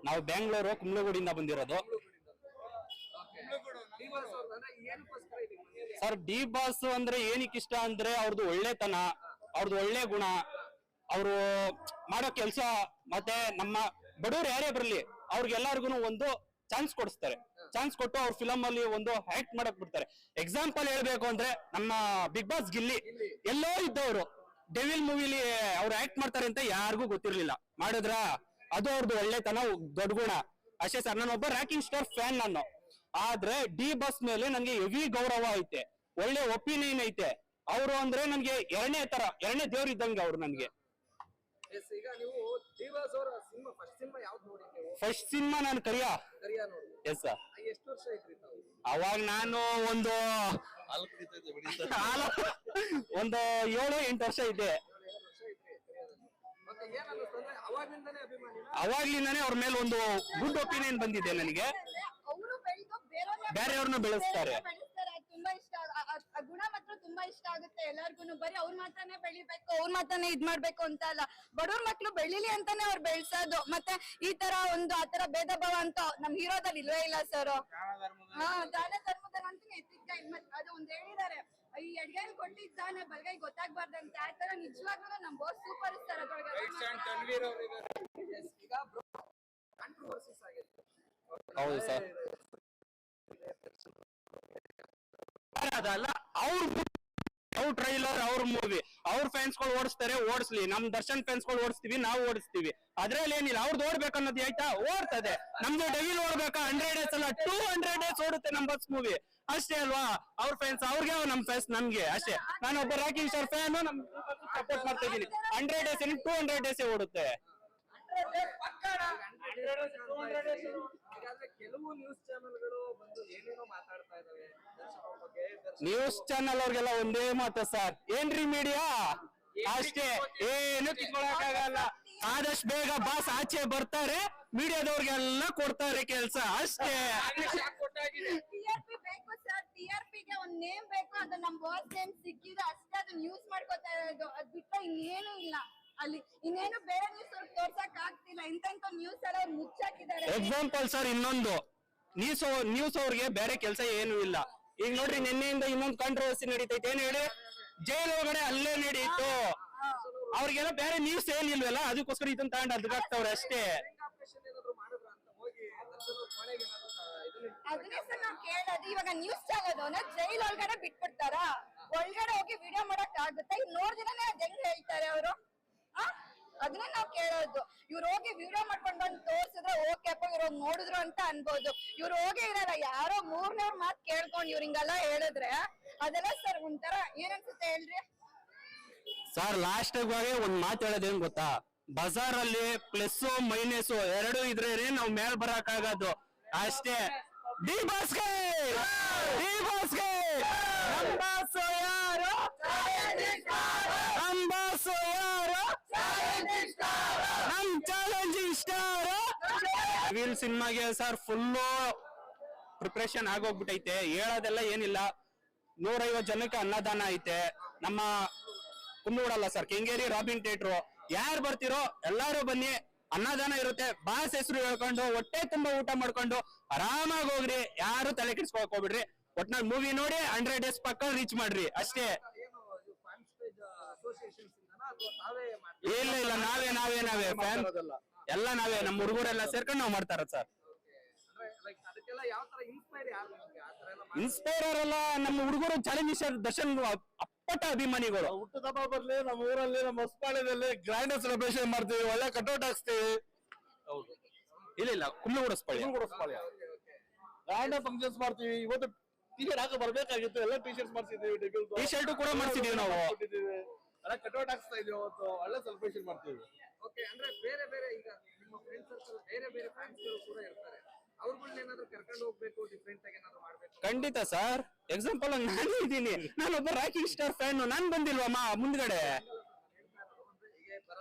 ನಾವು ಬೆಂಗಳೂರು ಕುಮ್ಲಗೋಡಿಂದ ಬಂದಿರೋದು sir. D boss ಅಂದ್ರೆ ಏನಕ್ಕೆ ಇಷ್ಟ ಅಂದ್ರೆ ಅವ್ರದ್ದು ಒಳ್ಳೆತನ, ಅವ್ರದ್ದು ಒಳ್ಳೆ ಗುಣ, ಅವರು ಮಾಡೋ ಕೆಲಸ, ಮತ್ತೆ ನಮ್ಮ ಬಡವ್ರು ಯಾರೇ ಬರಲಿ ಅವ್ರಿಗೆಲ್ಲರಿಗೂ ಒಂದು ಚಾನ್ಸ್ ಕೊಡಿಸ್ತಾರೆ. ಚಾನ್ಸ್ ಕೊಟ್ಟು ಅವ್ರ ಫಿಲಮ್ ಅಲ್ಲಿ ಒಂದು ಆಕ್ಟ್ ಮಾಡಕ್ ಬಿಡ್ತಾರೆ. ಎಕ್ಸಾಂಪಲ್ ಹೇಳ್ಬೇಕು ಅಂದ್ರೆ ನಮ್ಮ ಬಿಗ್ ಬಾಸ್ ಗಿಲ್ಲಿ ಎಲ್ಲೋ ಇದ್ದವರು ಡೆವಿಲ್ ಮೂವಿಲಿ ಅವ್ರು ಆಕ್ಟ್ ಮಾಡ್ತಾರೆ ಅಂತ ಯಾರಿಗೂ ಗೊತ್ತಿರ್ಲಿಲ್ಲ. ಮಾಡಿದ್ರ ಅದು ಅವ್ರದ್ದು ಒಳ್ಳೆತನ, ದೊಡ್ಡ ಗುಣ ಅಷ್ಟೇ ಸರ್. ನಾನು ಒಬ್ಬ ರಾಕಿಂಗ್ ಸ್ಟಾರ್ ಫ್ಯಾನ್ ನಾನು. ಆದ್ರೆ ಡಿ ಬಾಸ್ ಮೇಲೆ ನನ್ಗೆ ಹೆವಿ ಗೌರವ ಐತೆ, ಒಳ್ಳೆ ಒಪಿನಿಯನ್ ಐತೆ. ಅವರು ಅಂದ್ರೆ ನನ್ಗೆ ಎರಡನೇ ದೇವ್ರ ಇದ್ದಂಗೆ ಅವ್ರು ನನ್ಗೆ. ಫಸ್ಟ್ ಸಿನಿಮಾ ನಾನು ಕರಿಯಾ ಎಸ್ ಸರ್. ಅವಾಗ ನಾನು ಒಂದು 7-8 ವರ್ಷ ಇದ್ದೆ. ಅವಾಗ್ಲಿಂದಾನೇ ಅವ್ರ ಮೇಲೆ ಒಂದು ಗುಡ್ ಒಪಿನಿಯನ್ ಬಂದಿದೆ ನನಗೆ. ಬೇರೆಯವ್ರನ್ನ ಬೆಳೆಸ್ತಾರೆ. ತುಂಬಾ ಇಷ್ಟ, ಗುಣ ಮಾತ್ರ ತುಂಬಾ ಇಷ್ಟ ಆಗುತ್ತೆ ಎಲ್ಲಾರ್ಗು. ಬರೀ ಅವ್ರ ಮಾತ್ರನೇ ಬೆಳಿಬೇಕು, ಅವ್ರ ಮಾತ್ರನೇ ಇದ್ ಮಾಡ್ಬೇಕು ಅಂತ ಅಲ್ಲ, ಬಡವ್ರ ಮಕ್ಳು ಬೆಳಿಲಿ ಅಂತಾನೆ ಅವ್ರು ಬೆಳ್ಸೋದು. ಮತ್ತೆ ಈ ತರ ಒಂದು ಆತರ ಭೇದ ಭಾವ ಅಂತ ನಮ್ ಹೀರೋದಲ್ಲಿ ಇಲ್ವೇ ಇಲ್ಲ ಸರ್. ದಾನ ಧರ್ಮದಂತೂ ಎತ್ತಿದ್ದ ಅದು ಒಂದ್ ಹೇಳಿದಾರೆ, ಈ ಎಡ್ಗೈ ಕೊಟ್ಟಿದ್ದ ದಾನ ಬಲ್ಗೈ ಗೊತ್ತಾಗ್ಬಾರ್ದಂತೆ. ಆ ತರ ನಿಜವಾಗ್ಲೂ ನಮ್ ಬಾಸ್ ಸೂಪರ್ ಇರ್ತಾರೆ ಹೌದು ಸರ್. ಅದಲ್ಲ ಅವ್ರ ಟ್ರೈಲರ್, ಅವ್ರ ಮೂವಿ, ಅವ್ರ ಫ್ಯಾನ್ಸ್ ಗಳು ಓಡಿಸ್ಲಿ. ನಮ್ ದರ್ಶನ್ ಫ್ಯಾನ್ಸ್ ಗಳು ಓಡಿಸ್ತೀವಿ, ನಾವು ಓಡಿಸ್ತೀವಿ. ಅದ್ರಲ್ಲಿ ಏನಿಲ್ಲ, ಅವ್ರದ್ದು ಓಡ್ಬೇಕು ಅನ್ನೋದು ಆಯ್ತಾ ಓಡ್ತದೆ. ನಮ್ದು ಡೆವಿಲ್ ಓಡ್ಬೇಕಾ 100 ಡೇಸ್ ಅಲ್ಲ 200 ಡೇಸ್ ಓಡುತ್ತೆ ನಮ್ ಬಸ್ ಮೂವಿ ಅಷ್ಟೇ ಅಲ್ವಾ. ಅವ್ರ ಫ್ಯಾನ್ಸ್ ಅವ್ರಿಗೆ, ನಮ್ ಫ್ಯಾನ್ಸ್ ನಮ್ಗೆ ಅಷ್ಟೇ. ನಾನು ಒಬ್ಬ ರಾಕಿಂಗ್ ಸ್ಟಾರ್ ಫ್ಯಾನ್, ನಮ್ ಸಪೋರ್ಟ್ ಮಾಡ್ತಾ ಇದೀನಿ. 100 ಡೇಸ್ 200 ಡೇಸ್ ಓಡುತ್ತೆ. ಕೆಲವು ನ್ಯೂಸ್ ಚಾನೆಲ್ಗಳು ಬಂದು ಏನೇನೋ ಮಾತಾಡ್ತಾ ಇದಾವೆ ನ್ಯೂಸ್ ಚಾನಲ್ ಅವ್ರಿಗೆಲ್ಲ ಒಂದೇ ಮಾತು ಸರ್, ಏನ್ರಿ ಮೀಡಿಯಾ ಅಷ್ಟೇ, ಏನು ಕಿತ್ಕೊಳಕ್ಕಾಗಲ್ಲ. ಆದಷ್ಟು ಬೇಗ ಬಾಸ್ ಆಚೆ ಬರ್ತಾರೆ, ಮೀಡಿಯಾದವ್ರಿಗೆಲ್ಲ ಕೊಡ್ತಾರೆ ಕೆಲ್ಸ ಅಷ್ಟೇ. ಟಿಆರ್ಪಿ ಬೇಕು ಸರ್, ಟಿಆರ್ಪಿಗೆ ಒಂದ್ ನೇಮ್ ಬೇಕು. ಅದು ನಮ್ ಬಾಸ್ ನೇಮ್ ಸಿಕ್ಕಿದ್ರೆ ಅಷ್ಟೇ ಅದನ್ನ ನ್ಯೂಸ್ ಮಾಡ್ಕೊತಾ ಇರೋದು. ಅದ್ ಬಿಟ್ರೆ ಇನ್ನೇನು ಇಲ್ಲ ಅಲ್ಲಿ. ಇನ್ನೇನು ಬೇರೆ ನ್ಯೂಸ್ ಅವ್ರಿಗೆ ತೋರ್ಸಕ್ ಆಗ್ತಿಲ್ಲ. ಇಂತ ನ್ಯೂಸ್ ಎಲ್ಲ ಅವ್ರು ಮುಚ್ಚಾಕಿದ್ದಾರೆ. ಎಕ್ಸಾಂಪಲ್ ಸರ್ ಇನ್ನೊಂದು ನ್ಯೂಸ್ ಅವ್ರಿಗೆ ಬೇರೆ ಕೆಲಸ ಏನು ಇಲ್ಲ. ಈಗ ನೋಡ್ರಿ, ನಿನ್ನೆಯಿಂದ ಇನ್ನೊಂದು ಕಾಂಟ್ರವರ್ಸಿ ನಡೀತೈತೆ. ಏನ್ ಹೇಳಿ, ಜೈಲ್ ಒಳಗಡೆ ಅಲ್ಲೇ ನಡೀತು. ಅವ್ರಿಗೆಲ್ಲ ಬೇರೆ ನ್ಯೂಸ್ ಏನಿಲ್ವಲ್ಲ, ಅದಕ್ಕೋಸ್ಕರ ಇದನ್ನ ತಗೊಂಡು ಅದಕ್ಕಾಗ್ತವ್ರೆ ಅಷ್ಟೇ. ಅದನ್ನೇ ಸರ್ ನಾವ್ ಕೇಳೋದು. ಇವಾಗ ನ್ಯೂಸ್ ಚಾನಲ್ ಜೈಲ್ ಒಳಗಡೆ ಬಿಟ್ಬಿಡ್ತಾರ, ಒಳಗಡೆ ಹೋಗಿ ವಿಡಿಯೋ ಮಾಡಕ್ ಆಗುತ್ತೆ? ಈಗ ನೋಡ್ದಿನೇ ಅದ್ ಹೆಂಗ್ ಹೇಳ್ತಾರೆ ಅವರು? ಅದನ್ನೇ ನಾವ್ ಕೇಳೋದು. ಇವ್ರು ಹೋಗಿ ವಿಡಿಯೋ ಮಾಡ್ಕೊಂಡ್ ಬಂದು ತೋರ್ಸಿದ್ರೆ ಓಕೆಪ್ಪ, ಇವ್ರು ನೋಡಿದ್ರು ಅಂತ ಅನ್ಬೋದು. ಇವ್ರು ಹೋಗಿ ಇರಲ್ಲ, ಯಾರೋ 3ನೇವ್ರ ಮಾತ್ ಕೇಳ್ಕೊಂಡ್ ಇವ್ರ ಹಿಂಗೆಲ್ಲ ಹೇಳಿದ್ರೆ ಅದೆಲ್ಲ ಸರ್ ಒಂಥರ ಏನನ್ಸುತ್ತೆ ಹೇಳ್ರಿ ಸರ್. ಲಾಸ್ಟ್ ಒಂದ್ ಮಾತು ಹೇಳೋದೇನ್ ಗೊತ್ತಾ, ಬಜಾರ್ ಅಲ್ಲಿ ಪ್ಲಸ್ ಮೈನಸ್ ಎರಡು ಇದ್ರೆ ನಾವ್ ಮೇಲ್ ಬರಕ್ ಆಗೋದು ಅಷ್ಟೇ. ಡಿ ಬಾಸ್ಗೆ ಯಾರು, ನಮ್ ಚಾಲೆಂಜಿಂಗ್ ಸ್ಟಾರ್ ವೀಲ್ ಸಿನಿಮಾಗೆ ಸರ್ ಫುಲ್ಲು ಪ್ರಿಪರೇಷನ್ ಆಗೋಗ್ಬಿಟ್ಟೈತೆ. ಹೇಳೋದೆಲ್ಲ ಏನಿಲ್ಲ. 150 ಜನಕ್ಕೆ ಅನ್ನದಾನ ಐತೆ. ನಮ್ಮ ಕುಂದೂಡಲ್ಲ ಸರ್, ಕೆಂಗೇರಿ ರಾಬಿನ್ ಥಿಯೇಟ್ರು. ಯಾರು ಬರ್ತಿರೋ ಎಲ್ಲಾರು ಬನ್ನಿ, ಅನ್ನದಾನ ಇರುತ್ತೆ. ಬಾಸ್ ಹೆಸರು ಹೇಳ್ಕೊಂಡು ಹೊಟ್ಟೆ ತುಂಬಾ ಊಟ ಮಾಡ್ಕೊಂಡು ಆರಾಮಾಗಿ ಹೋಗ್ರಿ. ಯಾರು ತಲೆ ಕೆಡ್ಸ್ಕೊಳಕ್ ಹೋಗ್ಬಿಡ್ರಿ. ಒಟ್ನಲ್ಲಿ ಮೂವಿ ನೋಡಿ 100 ಡೇಸ್ ಪಕ್ಕ ರೀಚ್ ಮಾಡ್ರಿ ಅಷ್ಟೇ. ಇಲ್ಲ ನಾವೇ ಫ್ಯಾನ್ ಎಲ್ಲ ನಾವೇ, ನಮ್ಮ ಹುಡುಗರೆಲ್ಲ ಸೇರ್ಕೊಂಡು ನಾವ್ ಮಾಡ್ತಾರ ಸರ್. ಇನ್ಸ್ಪೈರರ್ ಎಲ್ಲ ನಮ್ಮ ಹುಡುಗರು ಚಾಲೆಂಜ್ ದರ್ಶನ್ ಅಪ್ಪಟ ಅಭಿಮಾನಿಗಳು. ಹುಟ್ಟುಹಬ್ಬ ಬರ್ಲಿ, ನಮ್ಮ ಊರಲ್ಲಿ ನಮ್ಮ ಹೊಸಪಾಳ್ಯದಲ್ಲಿ ಗ್ರ್ಯಾಂಡ್ ಸೆಲೆಬ್ರೇಷನ್ ಮಾಡ್ತೀವಿ, ಒಳ್ಳೆ ಕಟೌಟ್ ಹಾಕ್ಸ್ತೀವಿ. ಇಲ್ಲ ಕುಮ್ಲಗೋಡಿಸ್ಪಾಳ್ಯ ಗ್ರ್ಯಾಂಡ್ ಫಂಕ್ಷನ್ಸ್ ಮಾಡ್ತೀವಿ. ಇವತ್ತು ಟಿ ಶರ್ಟ್ ಹಾಕಿ ಬರ್ಬೇಕಾಗಿತ್ತು, ಎಲ್ಲ ಟಿ ಶರ್ಟ್ಸ್ ಮಾಡ್ಸಿದೀವಿ, ಟಿ ಶರ್ಟ್ ಕೂಡ ಮಾಡ್ಸಿದೀವಿ ನಾವು. ಎಲ್ಲ ಕಟೌಟ್ ಹಾಕ್ಸ್ತಾ ಇದೀವಿ. ಅವತ್ತು ಒಳ್ಳೆ ಸೆಲೆಬ್ರೇಷನ್ ಮಾಡ್ತೀವಿ. ಅಂದ್ರೆ ಬೇರೆ ಬೇರೆ ಈಗ ನಿಮ್ಮ ಫ್ರೆಂಡ್ಸ್ ಸರ್ಕಲ್ ಬೇರೆ ಫ್ಯಾನ್ಸ್ ಕೂಡ ಇರ್ತಾರೆ, ಅವ್ರುಗಳನ್ನ ಏನಾದ್ರು ಕರ್ಕೊಂಡು ಹೋಗ್ಬೇಕು, ಡಿಫ್ರೆಂಟ್ ಆಗಿ ಏನಾದ್ರು ಮಾಡ್ಬೇಕು? ಖಂಡಿತ ಸರ್. ಎಕ್ಸಾಂಪಲ್ ನಾನು ಇದ್ದೀನಿ, ನಾನೊಬ್ಬ ರಾಕಿಂಗ್ ಸ್ಟಾರ್ ಫ್ಯಾನ್. ನಾನ್ ಬಂದಿಲ್ವಮ್ಮ ಮುಂದ್ಗಡೆ?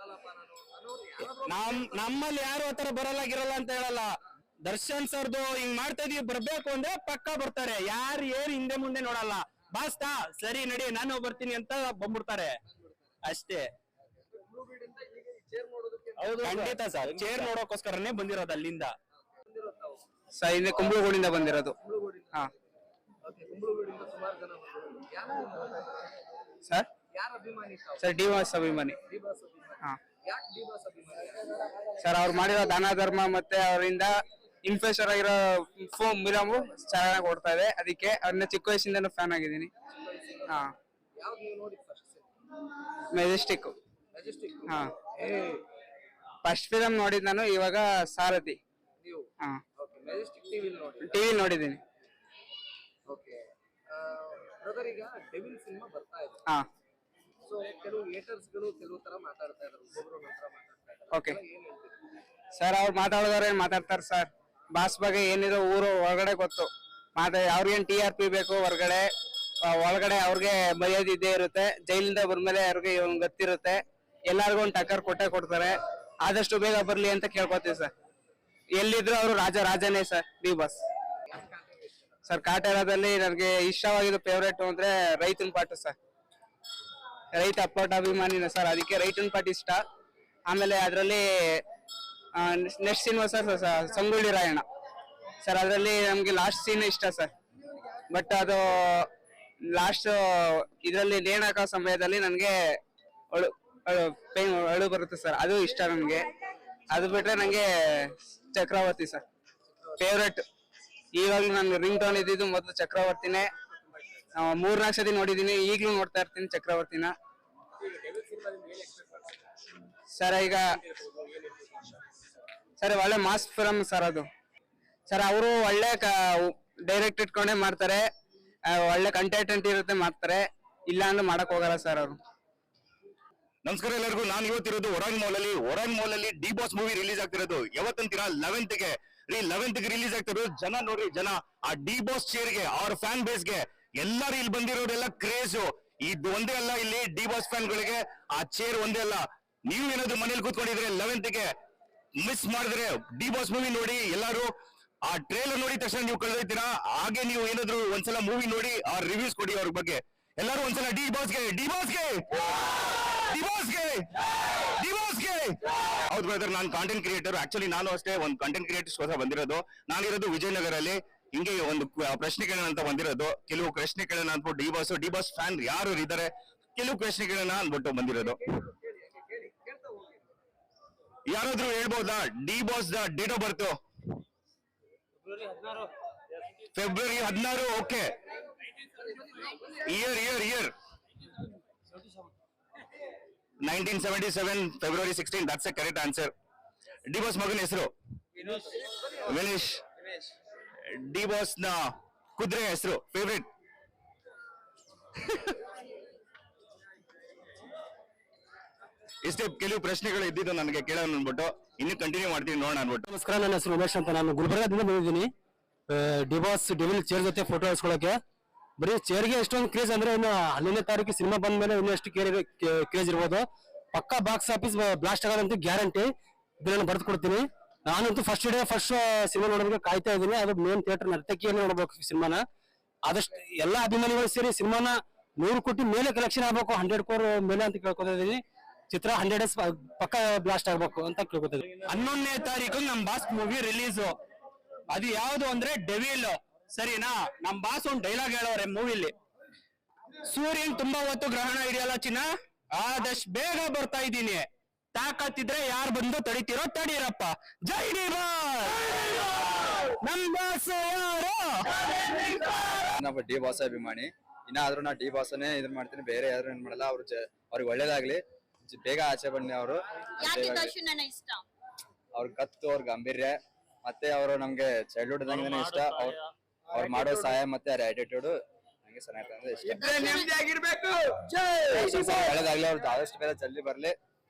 ನಮ್ಮಲ್ಲಿ ಯಾರು ಆತರ ಬರಲ್ಲಾಗಿರಲ್ಲ ಅಂತ ಹೇಳಲ್ಲ. ದರ್ಶನ್ ಸರ್ದು ಹಿಂಗ್ ಮಾಡ್ತಾ ಇದೀವಿ, ಬರ್ಬೇಕು ಅಂದ್ರೆ ಪಕ್ಕ ಬರ್ತಾರೆ. ಯಾರು ಏನ್ ಹಿಂದೆ ಮುಂದೆ ನೋಡಲ್ಲ. ಬಾಸ್ತಾ ಸರಿ ನಡಿ ನಾನು ಬರ್ತೀನಿ ಅಂತ ಬಂದ್ಬಿಡ್ತಾರೆ ಅಷ್ಟೇ. ಚೇರ್ ಮಾಡೋದಕ್ಕೆ ಖಂಡಿತ ಸರ್, ಚೇರ್ ನೋಡೋಕೋಸ್ಕರನೇ ಬಂದಿರೋದು ಅಲ್ಲಿಂದ. ಸರ್ ಇಲ್ಲಿ ಕುಂಬಳಗೂಡಿಂದ ಬಂದಿರೋದು. ಹಾ ಕುಂಬಳಗೂಡಿಂದ ಸುಮಾರು ಜನ ಬಂದಿದ್ದಾರೆ. ಸರ್ ಯಾರ ಅಭಿಮಾನಿ ತಾವು? ಸರ್ ಡಿ ಬಾಸ್ ಅಭಿಮಾನಿ. ಡಿ ಬಾಸ್ ಅಭಿಮಾನಿ. ಹಾ ಯಾಕೆ ಡಿ ಬಾಸ್ ಅಭಿಮಾನಿ? ಸರ್ ಅವ್ರು ಮಾಡಿರೋ ದಾನ ಧರ್ಮ ಮತ್ತೆ ಅವರಿಂದ ಇನ್ಫ್ಲೂಯೆನ್ಸರ್ ಆಗಿರೋ ಫಿಲಮು ಚೆನ್ನಾಗಿ ಓಡ್ತಾ ಇದೆ, ಅದಕ್ಕೆ ಅವ್ರನ್ನ ಚಿಕ್ಕ ವಯಸ್ಸಿಂದನೂ ಫ್ಯಾನ್ ಆಗಿದ್ದೀನಿ. ಹಾ ಯಾವ್ದು ನೀವು ನೋಡಿ ಫಸ್ಟ್? ಮೆಜೆಸ್ಟಿಕ್. ಮೆಜೆಸ್ಟಿಕ್. ಹಾ ಏ ಫಸ್ಟ್ ಫಿಲಮ್ ನೋಡಿದ್ ನಾನು, ಇವಾಗ ಸಾರಥಿ. ನೀವು ಹಾ ಓಕೆ ಮೆಜೆಸ್ಟಿಕ್ ಟಿವಿ ನೋಡಿ. ಟಿವಿ ನೋಡಿದ್ದೀನಿ. ಓಕೆ ಬ್ರದರ್, ಈಗ ಡೆವಿಲ್ ಸಿನಿಮಾ ಬರ್ತಾ ಇದೆ. ಹಾ ಸೊ ಕೆಲವು ಏಟರ್ಸ್ ಗಳು ಕೆಲವು ತರ ಮಾತಾಡ್ತಾ ಇದ್ದಾರೆ, ಒಬ್ಬೊಬ್ರು ಒಂಥರ ಮಾತಾಡ್ತಾ ಇದ್ದಾರೆ. ಓಕೆ ಏನ್ ಹೇಳ್ತೀರಿ? ಸರ್ ಅವ್ರು ಮಾತಾಡೋದವ್ರು ಏನ್ ಮಾತಾಡ್ತಾರೆ ಸರ್, ಬಾಸ್ ಬಗ್ಗೆ ಏನಿದೆ ಊರು ಒಳಗಡೆ ಗೊತ್ತು. ಅವ್ರಿಗೇನ್ TRP ಬೇಕು ಹೊರಗಡೆ, ಒಳಗಡೆ ಅವ್ರಿಗೆ ಮರ್ಯಾದೆ ಇದ್ದೇ ಇರುತ್ತೆ. ಜೈಲಿಂದ ಬಂದ್ಮೇಲೆ ಅವ್ರಿಗೆ ಇವ್ನ್ ಗೊತ್ತಿರುತ್ತೆ, ಎಲ್ಲಾರ್ಗು ಒಂದ್ ಟಕ್ಕರ್ ಕೊಟ್ಟೆ ಕೊಡ್ತಾರೆ. ಆದಷ್ಟು ಬೇಗ ಬರ್ಲಿ ಅಂತ ಕೇಳ್ಕೊತೀವಿ ಸರ್. ಎಲ್ಲಿದ್ರು ಅವರು ರಾಜನೇ ಸರ್ ಡಿ ಬಾಸ್. ಸರ್ ಕಾಟೇರದಲ್ಲಿ ನನಗೆ ಇಷ್ಟವಾಗಿದ್ದು ಫೇವ್ರೇಟ್ ಅಂದ್ರೆ ರೈತನ ಪಾಠ ಸರ್. ರೈತ ಅಪ್ಪಟ ಅಭಿಮಾನಿನ ಸರ್, ಅದಕ್ಕೆ ರೈತನ ಪಾಠ ಇಷ್ಟ. ಆಮೇಲೆ ಅದರಲ್ಲಿ next cinema sir Sangolli Rayanna sir, ಅದರಲ್ಲಿ ನಮ್ಗೆ ಲಾಸ್ಟ್ ಸೀನ್ ಇಷ್ಟ ಸರ್. ಬಟ್ ಅದು ಲಾಸ್ಟ್ ಇದರಲ್ಲಿ ನೇಣಾಕ ಸಮಯದಲ್ಲಿ ನನಗೆ ಅಳು ಬರುತ್ತೆ ಸರ್, ಅದು ಇಷ್ಟ ನನ್ಗೆ. ಅದು ಬಿಟ್ರೆ ನಂಗೆ ಚಕ್ರವರ್ತಿ ಸರ್ ಫೇವ್ರೇಟ್. ಇವಾಗ್ಲೂ ನಾನು ರಿಂಗ್ ಟೋನ್ ಇದ್ದಿದ್ದು ಮೊದಲು ಚಕ್ರವರ್ತಿನೇ. 3-4 ಸತಿ ನೋಡಿದೀನಿ, ಈಗ್ಲೂ ನೋಡ್ತಾ ಇರ್ತೀನಿ ಚಕ್ರವರ್ತಿನ ಸರ್. ಈಗ ಸರ್ ಒಳ್ಳೆ ಮಾಸ್ ಫಿಲಮ್ ಸರ್ ಅದು ಸರ್. ಅವರು ಒಳ್ಳೆ ಡೈರೆಕ್ಟ್ ಇಟ್ಕೊಂಡೇ ಮಾಡ್ತಾರೆ, ಒಳ್ಳೆ ಕಂಟೆಂಟ್ ಇರುತ್ತೆ ಮಾಡ್ತಾರೆ, ಇಲ್ಲ ಅಂದ್ರೆ ಮಾಡಕ್ ಹೋಗಲ್ಲ ಸರ್ ಅವರು. ನಮಸ್ಕಾರ ಎಲ್ಲರಿಗೂ. ನಾನು ಇವತ್ತಿರೋದು ಒರಾಂಗ್ ಮಾಲ್ ಅಲ್ಲಿ ಡಿ ಬಾಸ್ ಮೂವಿ ರಿಲೀಸ್ ಆಗ್ತಿರೋದು ಯಾವತ್ತಂತೀರಾ? 11th ಗೆ. 11th ಗೆ ರಿಲೀಸ್ ಆಗ್ತಿರೋದು. ಜನ ನೋಡ್ರಿ, ಜನ ಆ ಡಿ ಬಾಸ್ ಚೇರ್ ಗೆ, ಅವ್ರ ಫ್ಯಾನ್ ಬೇಸ್ ಗೆ ಎಲ್ಲರೂ ಇಲ್ಲಿ ಬಂದಿರೋರೆಲ್ಲ ಕ್ರೇಜ್. ಇದು ಒಂದೇ ಅಲ್ಲ, ಇಲ್ಲಿ ಡಿ ಬಾಸ್ ಫ್ಯಾನ್ ಗಳಿಗೆ ಆ ಚೇರ್ ಒಂದೇ ಅಲ್ಲ. ನೀವು ಏನಾದ್ರು ಮನೇಲಿ ಕೂತ್ಕೊಂಡಿದ್ರೆ 11th ಗೆ ಮಿಸ್ ಮಾಡಿದ್ರೆ ಡಿ ಬಾಸ್ ಮೂವಿ ನೋಡಿ. ಎಲ್ಲಾರು ಆ ಟ್ರೇಲರ್ ನೋಡಿದ ತಕ್ಷಣ ನೀವು ಕಳೆದೋಯ್ತೀರಾ. ಹಾಗೆ ನೀವು ಏನಾದ್ರು ಒಂದ್ಸಲ ಮೂವಿ ನೋಡಿ ಆ ರಿವ್ಯೂಸ್ ಕೊಡಿ ಅವ್ರ ಬಗ್ಗೆ. ಎಲ್ಲರೂ ಒಂದ್ಸಲ ಡಿ ಬಾಸ್ಗೆ ಹೌದು ಬ್ರದರ್, ನಾನು ಕಾಂಟೆಂಟ್ ಕ್ರಿಯೇಟರ್. ಆಕ್ಚುಲಿ ನಾನು ಅಷ್ಟೇ ಒಂದು ಕಾಂಟೆಂಟ್ ಕ್ರಿಯೇಟರ್ಸ್ ಗೋಸ್ಕರ ಬಂದಿರೋದು. ನಾನಿರೋದು ವಿಜಯನಗರಲ್ಲಿ. ಹಿಂಗೆ ಒಂದು ಪ್ರಶ್ನೆ ಕೇಳೋಣ ಅಂತ ಬಂದಿರೋದು. ಕೆಲವು ಪ್ರಶ್ನೆ ಕೇಳೋಣ ಅಂದ್ಬಿಟ್ಟು ಡಿ ಬಾಸ್ ಫ್ಯಾನ್ ಯಾರು ಇದ್ದಾರೆ, ಕೆಲವು ಪ್ರಶ್ನೆ ಕೇಳೋಣ ಅಂದ್ಬಿಟ್ಟು ಬಂದಿರೋದು. ಯಾರಾದ್ರೂ ಹೇಳ್ಬೋದಾ D boss the date of birth? February 16. Okay. Year 1977, February 16. That's a correct answer. D boss ಮಗನ ಹೆಸರು ವಿನೇಶ್. ಡಿ ಬಾಸ್ ನ ಕುದುರೆ ಹೆಸರು ಫೇವ್ರೇಟ್. ಇಷ್ಟೇ ಕೆಲವು ಪ್ರಶ್ನೆಗಳು ಇದ್ದಿದ್ದು ನನಗೆ ಕೇಳೋಣ ಅಂದ್ಬಿಟ್ಟು ಇನ್ನು ಕಂಟಿನ್ಯೂ ಮಾಡ್ತೀನಿ, ನೋಡೋಣ ಅನ್ಬಿಟ್ಟು. ನಮಸ್ಕಾರ, ನನ್ನ ಹೆಸರು ಉಮೇಶ್ ಅಂತ. ನಾನು ಗುಲ್ಬರ್ಗಾದಿಂದ ಬಂದಿದ್ದೀನಿ ಡಿ ಬಾಸ್ ಡೆವಿಲ್ ಚೇರ್ ಜೊತೆ ಫೋಟೋ ಇಸ್ಕೊಳ್ಳೋಕೆ. ಬರೀ ಚೇರ್ಗೆ ಎಷ್ಟೊಂದು ಕ್ರೇಜ್ ಅಂದ್ರೆ ಇನ್ನು 11ನೇ ತಾರೀಕು ಸಿನಿಮಾ ಬಂದ ಮೇಲೆ ಇನ್ನೂ ಎಷ್ಟು ಕ್ರೇಜ್ ಇರ್ಬೋದು. ಪಕ್ಕಾ ಬಾಕ್ಸ್ ಆಫೀಸ್ ಬ್ಲಾಸ್ಟ್ ಆಗೋದಂತೂ ಗ್ಯಾರಂಟಿ. ಇದನ್ನ ಬರೆದು ಕೊಡ್ತೀನಿ. ನಾನಂತೂ ಫಸ್ಟ್ ಸಿನಿಮಾ ನೋಡೋದಕ್ಕೆ ಕಾಯ್ತಾ ಇದ್ದೀನಿ. ಅದು ಮೇನ್ ಥಿಯೇಟರ್ ನರ್ತಕಿಯನ್ನು ನೋಡ್ಬೇಕು ಸಿನಿಮಾನ. ಆದಷ್ಟು ಎಲ್ಲಾ ಅಭಿಮಾನಿಗಳು ಸೇರಿ ಸಿನಿಮಾನ 100 ಕೋಟಿ ಮೇಲೆ ಕಲೆಕ್ಷನ್ ಆಗ್ಬೇಕು, 100 crore ಮೇಲೆ ಅಂತ ಕೇಳ್ಕೊತಾ ಇದೀನಿ. ಚಿತ್ರ 100 days ಪಕ್ಕ ಬ್ಲಾಸ್ಟ್ ಆಗ್ಬೇಕು ಅಂತ ಕೇಳ್ಕೊತಾ ಇದೀನಿ. 11ನೇ ತಾರೀಕು ನಮ್ ಬಾಸ್ ಮೂವಿ ರಿಲೀಸ್. ಅದು ಯಾವ್ದು ಅಂದ್ರೆ ಡೆವಿಲ್, ಸರಿನಾ? ನಮ್ ಬಾಸ್ ಒಂದ್ ಡೈಲಾಗ್ ಹೇಳೋರೆ ಮೂವಿಲಿ, ಸೂರ್ಯನ್ ತುಂಬಾ ಹೊತ್ತು ಗ್ರಹಣ ಹಿಡಿಯಲ್ಲ ಚಿನ್ನ, ಆದಷ್ಟು ಬೇಗ ಬರ್ತಾ ಇದ್ದೀನಿ, ತಾಕತ್ತಿದ್ರೆ ಯಾರು ಬಂದು ತಡಿತೀರೋ ತಡೀರಪ್ಪ. ಜೈ ಡಿ ಬಾಸ್. ನಮ್ ಬಾಸ್ ಯಾರು? ನಾವು ಡಿ ಬಾಸ್ ಅಭಿಮಾನಿ. ಇನ್ನಾದ್ರೂ ನಾ ಡಿ ಬಾಸ್ನೇ ಇದನ್ ಮಾಡ್ತೀನಿ, ಬೇರೆ ಯಾರು ಏನ್ ಮಾಡಲ್ಲ. ಅವ್ರಿಗೆ ಒಳ್ಳೇದಾಗ್ಲಿ, ಬೇಗ ಆಚೆ ಬನ್ನಿ. ಅವರು ಅವ್ರ ಗತ್ತು, ಅವ್ರ ಗಾಂಭೀರ್ಯ, ಮತ್ತೆ ಅವರು ನಮ್ಗೆ ಚೈಲ್ಡ್ಹುಡ್ ಇದ್ದಂಗೆ ಇಷ್ಟ. ಅವ್ರು ಮಾಡೋ ಸಹಾಯ ಮತ್ತೆ ಅವ್ರ ಆಟಿಟ್ಯೂಡ್ ನಂಗೆ ಚೆನ್ನಾಗಿ ಇಷ್ಟ. ಒಳ್ಳೇದಾಗ್ಲಿ, ಅವ್ರು ಆದಷ್ಟು ಬೇಗ ಜಲ್ದಿ ಬರ್ಲಿ.